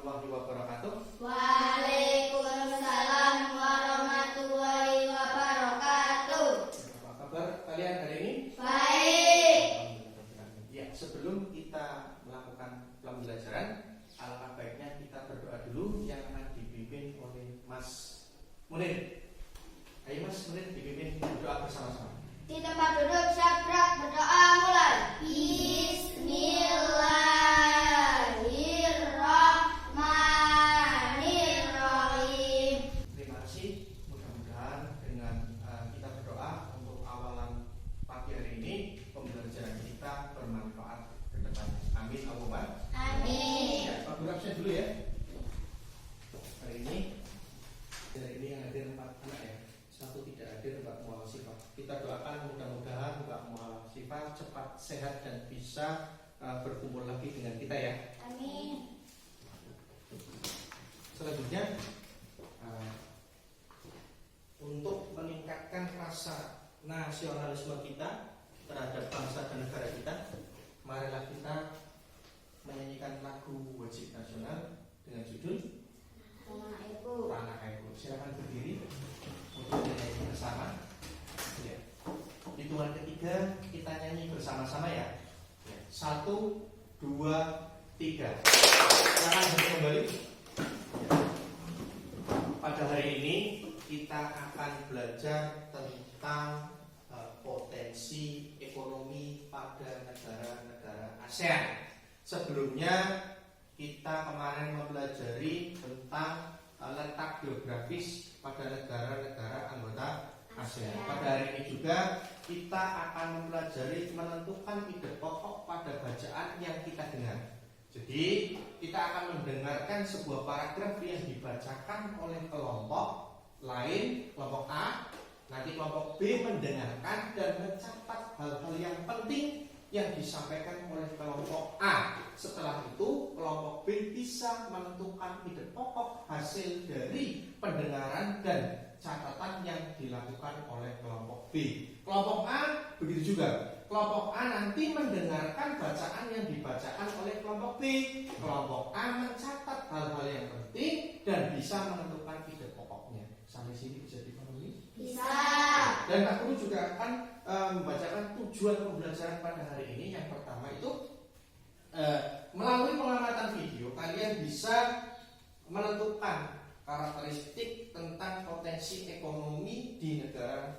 warahmatullahi wabarakatuh. Waalaikumsalam warahmatullahi wabarakatuh. Apa kabar kalian hari ini? Baik. Ya, sebelum kita melakukan pembelajaran, alangkah baiknya kita berdoa dulu yang akan dipimpin oleh Mas Munir. Ayo Mas Munir dipimpin berdoa bersama-sama. Di tempat duduk syabrak berdoa mulai. Bismillahirrahmanirrahim. Terima kasih. Mudah-mudahan dengan kita berdoa untuk awalan pagi hari ini pembelajaran kita bermanfaat ke depannya. Amin Allahumma. Amin. Ya, Pak Guru absen dulu ya. Hari ini yang hadir 4 anak ya. 1 tidak hadir Mbak Muhammad Sifat. Kita doakan mudah-mudahan Mbak Muhammad Sifat cepat sehat dan bisa berkumpul lagi dengan kita ya. Amin. Selanjutnya untuk meningkatkan rasa nasionalisme kita terhadap bangsa dan negara kita, marilah kita menyanyikan lagu wajib nasional dengan judul Tanah Airku. Tanah Airku. Silakan berdiri untuk menyanyi bersama. Ya. Hitungan ketiga kita nyanyi bersama-sama ya. 1, 2, 3. Silakan berdiri kembali. Ya. Pada hari ini kita akan belajar tentang potensi ekonomi pada negara-negara ASEAN. Sebelumnya kita kemarin mempelajari tentang letak geografis pada negara-negara anggota ASEAN. Pada hari ini juga kita akan mempelajari menentukan ide pokok pada bacaan yang kita dengar. Jadi kita akan mendengarkan sebuah paragraf yang dibacakan oleh kelompok lain, kelompok A. Nanti kelompok B mendengarkan dan mencatat hal-hal yang penting yang disampaikan oleh kelompok A. Setelah itu kelompok B bisa menentukan ide pokok hasil dari pendengaran dan catatan yang dilakukan oleh kelompok B. Kelompok A begitu juga. Kelompok A nanti mendengarkan bacaan yang dibacakan oleh kelompok B. Kelompok A mencatat hal-hal yang penting dan bisa menentukan ide pokoknya. Sampai sini bisa dipahami? Bisa. Dan Pak Guru juga akan membacakan tujuan pembelajaran pada hari ini. Yang pertama itu melalui pengamatan video kalian bisa menentukan karakteristik tentang potensi ekonomi di negara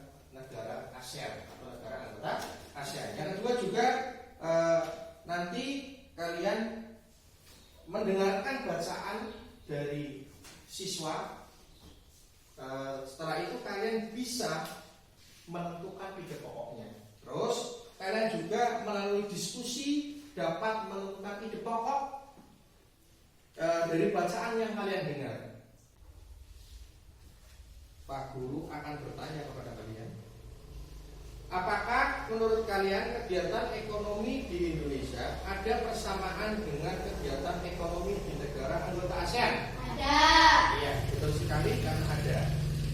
ASEAN atau negara anggota ASEAN. Yang kedua juga nanti kalian mendengarkan bacaan dari siswa. Setelah itu kalian bisa menentukan ide pokoknya. Terus kalian juga melalui diskusi dapat menentukan ide pokok dari bacaan yang kalian dengar. Pak Guru akan bertanya kepada kalian, apakah menurut kalian kegiatan ekonomi di Indonesia ada persamaan dengan kegiatan ekonomi di negara anggota ASEAN? Ada. Iya, betul sekali karena ada.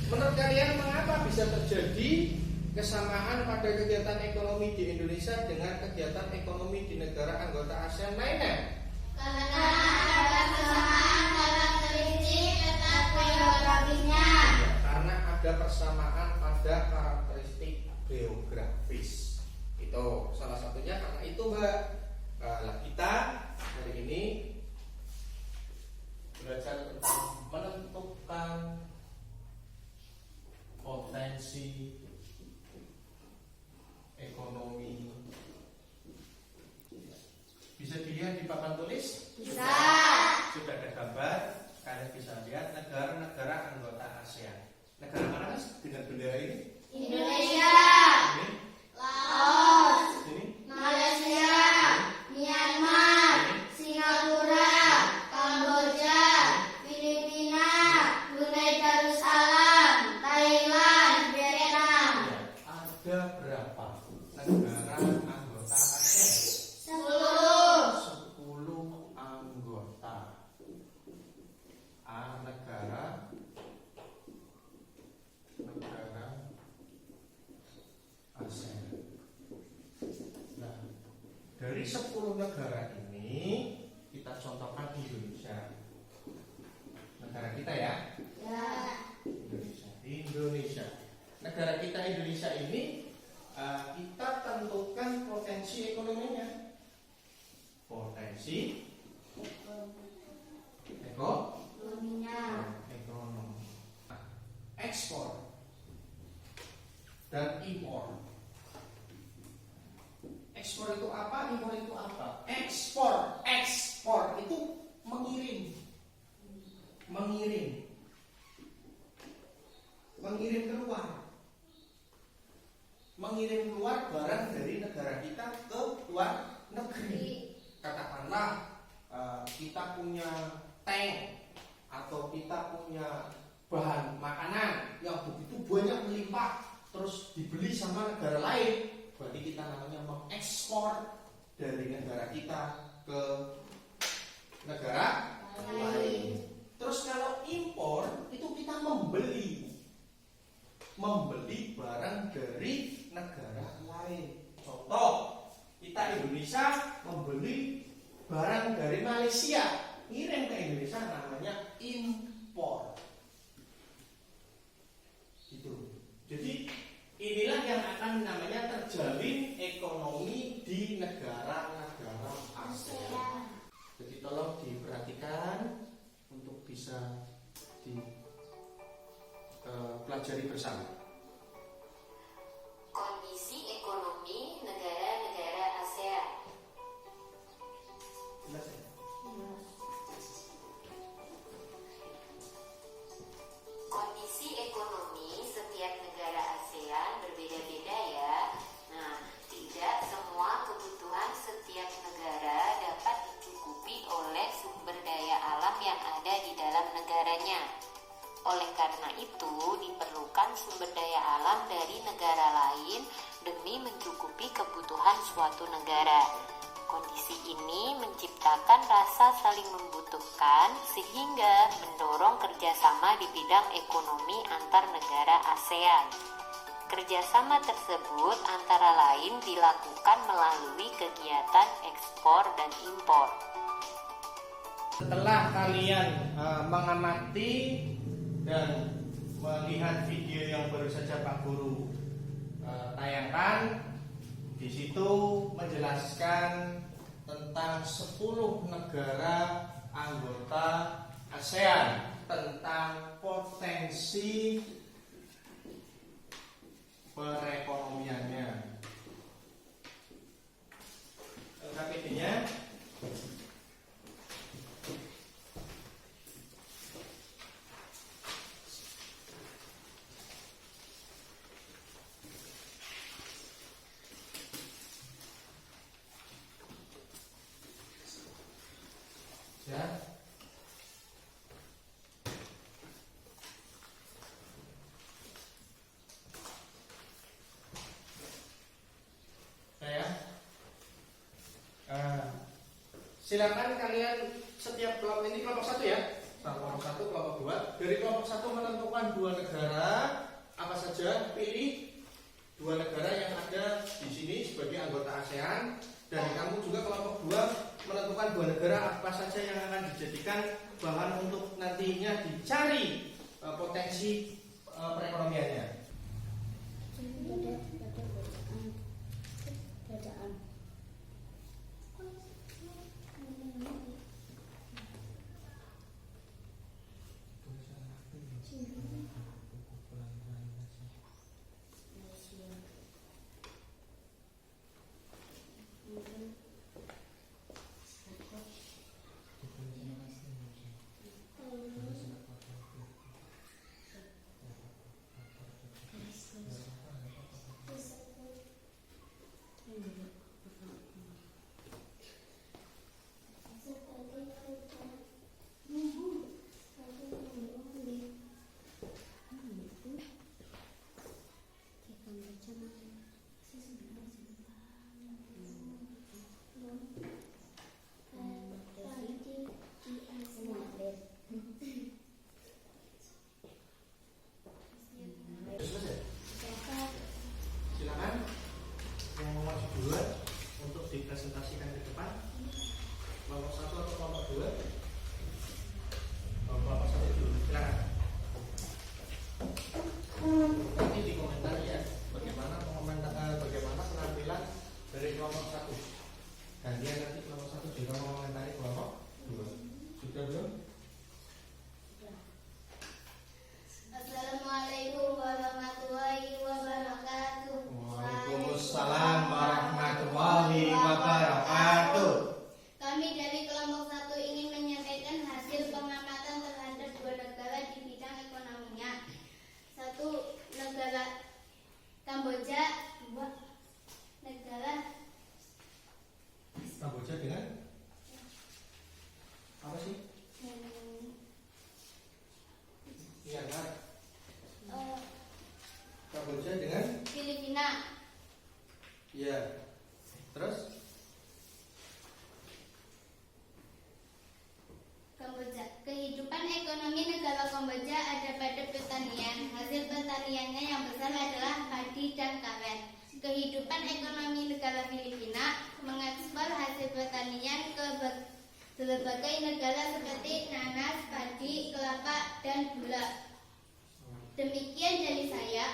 Menurut kalian mengapa bisa terjadi kesamaan pada kegiatan ekonomi di Indonesia dengan kegiatan ekonomi di negara anggota ASEAN lainnya? Karena ada kesamaan karakteristik letak geografisnya. Karena ada persamaan pada karakteristik geografis. Itu salah satunya karena itu Mbak. Nah, kita hari ini belajar tentang menentukan potensi ekonomi. Bisa dilihat di papan tulis? Bisa. Sudah ada gambar, kalian bisa lihat negara-negara anggota ASEAN. Negara mana Mas dengan bendera ini? Indonesia, Ini, Laos, ini, Malaysia, Myanmar, Singapura, Kamboja, Filipina, Brunei Darussalam, Thailand, Vietnam. ya, ada berapa negara anggota ASEAN? 10. 10 anggota. Negara ASEAN. Nah, dari 10 negara ini kita contohkan Indonesia. negara kita ya. Ya. Indonesia. Negara kita Indonesia ini kita tentukan potensi ekonominya. Potensi Ekonominya. ekonomi. Ekspor dan impor. Ekspor itu apa? Impor itu apa? Ekspor itu mengirim keluar barang dari negara kita ke luar negeri. Katakanlah kita punya tank atau kita punya bahan makanan yang begitu banyak melimpah terus dibeli sama negara lain, berarti kita namanya mengekspor dari negara kita ke negara lain. Terus kalau impor itu kita membeli barang dari negara lain. Contoh, kita Indonesia membeli barang dari Malaysia, ngirim ke Indonesia, namanya impor. Gitu. Jadi inilah yang akan namanya terjalin ekonomi di negara-negara ASEAN. Jadi tolong diperhatikan untuk bisa dipelajari bersama. Kondisi ekonomi negara-negara ASEAN. Jelas ya? Kondisi ekonomi setiap negara ASEAN berbeda-beda ya. Nah, tidak semua kebutuhan setiap negara dapat dicukupi oleh sumber daya alam yang ada di dalam negaranya. Oleh karena itu, diperlukan sumber daya alam dari negara lain demi mencukupi kebutuhan suatu negara. Kondisi ini menciptakan rasa saling membutuhkan sehingga mendorong kerjasama di bidang ekonomi antar negara ASEAN. Kerjasama tersebut antara lain dilakukan melalui kegiatan ekspor dan impor. Setelah kalian mengamati dan melihat video yang baru saja Pak Guru tayangkan, di situ menjelaskan tentang 10 negara anggota ASEAN, tentang potensi perekonomiannya. KPD-nya ya. Silakan kalian setiap kelompok ini kelompok 1 ya. Kelompok 1, kelompok 2. Dari kelompok 1 menentukan 2 negara apa saja, pilih 2 negara yang ada di sini sebagai anggota ASEAN, dan kamu juga kelompok 2 menentukan 2 negara apa saja yang akan dijadikan bahan untuk nantinya dicari potensi perekonomiannya. dan karet. Kehidupan ekonomi negara Filipina mengekspor hasil pertanian ke berbagai negara seperti nanas, padi, kelapa, dan gula. Demikian dari saya.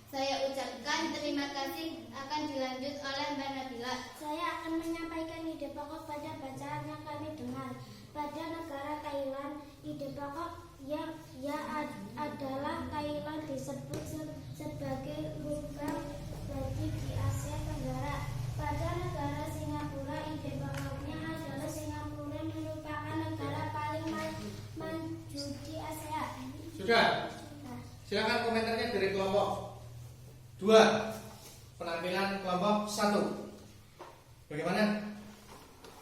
Saya ucapkan terima kasih, akan dilanjut oleh Mbak Nabila. Saya akan menyampaikan ide pokok pada bacaan yang kami dengar. Pada negara Thailand, ide pokok yang adalah Thailand disebut sebagai lubang bagi di Asia Tenggara. Pada negara Singapura, ide pokoknya adalah Singapura merupakan negara paling maju di Asia. Sudah? Silakan komentarnya dari kelompok 2. Penampilan kelompok 1. Bagaimana?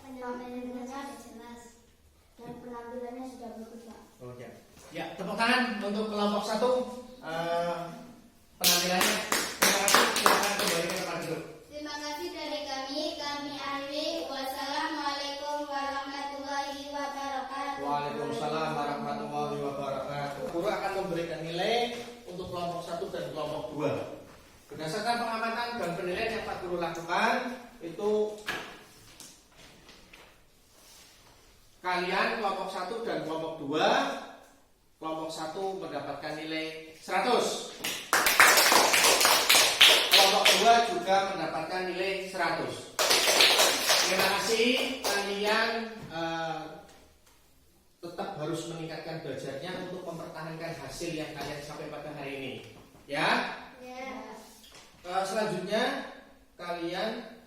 Penampilannya sudah jelas dan penampilannya sudah bagus, Pak. Oh ya. Ya, tepuk tangan untuk kelompok 1. Penampilannya. Terima kasih. Silakan kembali ke tempat duduk. Terima kasih dari kami akhiri. Wassalamualaikum warahmatullahi wabarakatuh. Waalaikumsalam warahmatullahi wabarakatuh. Guru akan memberikan nilai untuk kelompok 1 dan kelompok 2. Berdasarkan pengamatan dan penilaian yang Pak Guru lakukan, itu kalian kelompok 1 dan kelompok 2, kelompok 1 mendapatkan nilai 100. Kelompok 2 juga mendapatkan nilai 100. Terima kasih, kalian tetap harus meningkatkan belajarnya untuk mempertahankan hasil yang kalian sampai pada hari ini. Ya. Selanjutnya kalian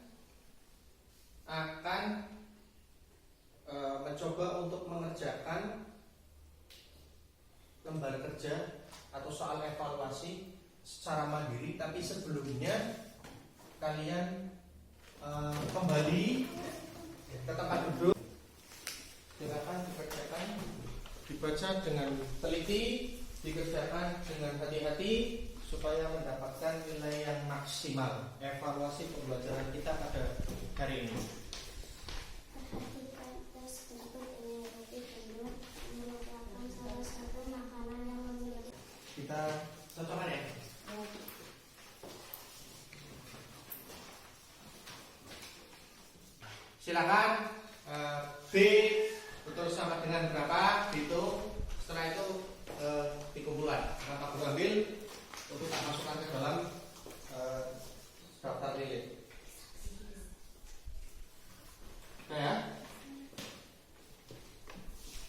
akan mencoba untuk mengerjakan lembar kerja atau soal evaluasi secara mandiri, tapi sebelumnya kalian kembali ke tempat duduk. Silakan dikerjakan, dibaca dengan teliti, dikerjakan dengan hati-hati supaya mendapatkan nilai yang maksimal. Evaluasi pembelajaran kita pada hari ini. Perhatikan tes bentuk ini belum merupakan salah satu makanan yang memiliki. Kita contohkan ya. Silakan B betul sama dengan berapa dihitung. Setelah itu dikumpulkan. Maka Guru ambil untuk tak masukkan ke dalam daftar nilai. Nah ya,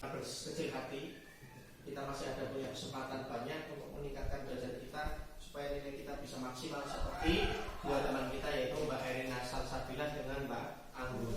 berkecil hati. Kita masih ada punya kesempatan banyak untuk meningkatkan belajar kita supaya nilai kita bisa maksimal seperti dua teman kita, yaitu Mbak Erina Salsabila dengan Mbak Anggun.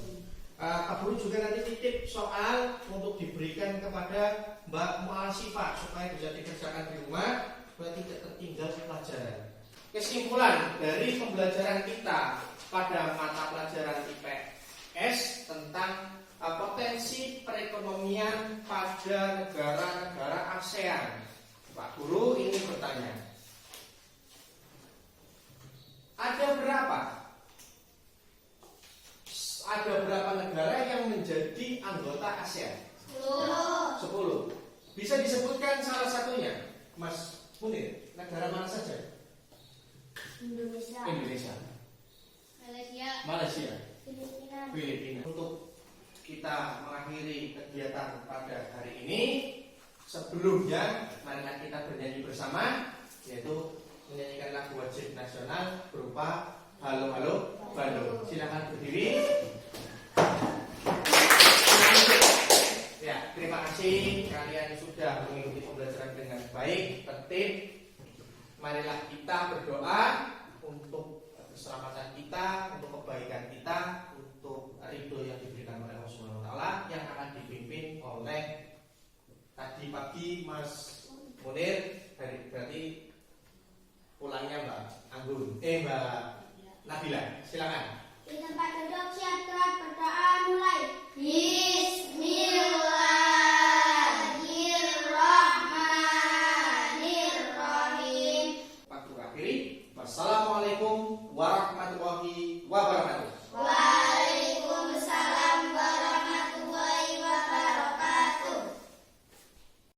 Pak Guru juga nanti titip soal untuk diberikan kepada Mbak Muasifah supaya bisa dikerjakan di rumah supaya tidak tertinggal pelajaran. Kesimpulan dari pembelajaran kita pada mata pelajaran IPS tentang potensi perekonomian pada negara-negara ASEAN. Pak Guru ingin bertanya, ada berapa negara yang menjadi anggota ASEAN? 10. Bisa disebutkan salah satunya, Mas Munir, negara mana saja? Indonesia. Malaysia. Filipina. Untuk kita mengakhiri kegiatan pada hari ini, sebelumnya marilah kita bernyanyi bersama, yaitu menyanyikan lagu wajib nasional berupa Halo Halo Bandung. Silakan berdiri. Ya, terima kasih kalian sudah mengikuti pembelajaran dengan baik, tertib. Marilah kita berdoa untuk keselamatan kita, untuk kebaikan kita, untuk ridho yang diberikan oleh Allah Subhanahu wa taala yang akan dipimpin oleh tadi pagi Mas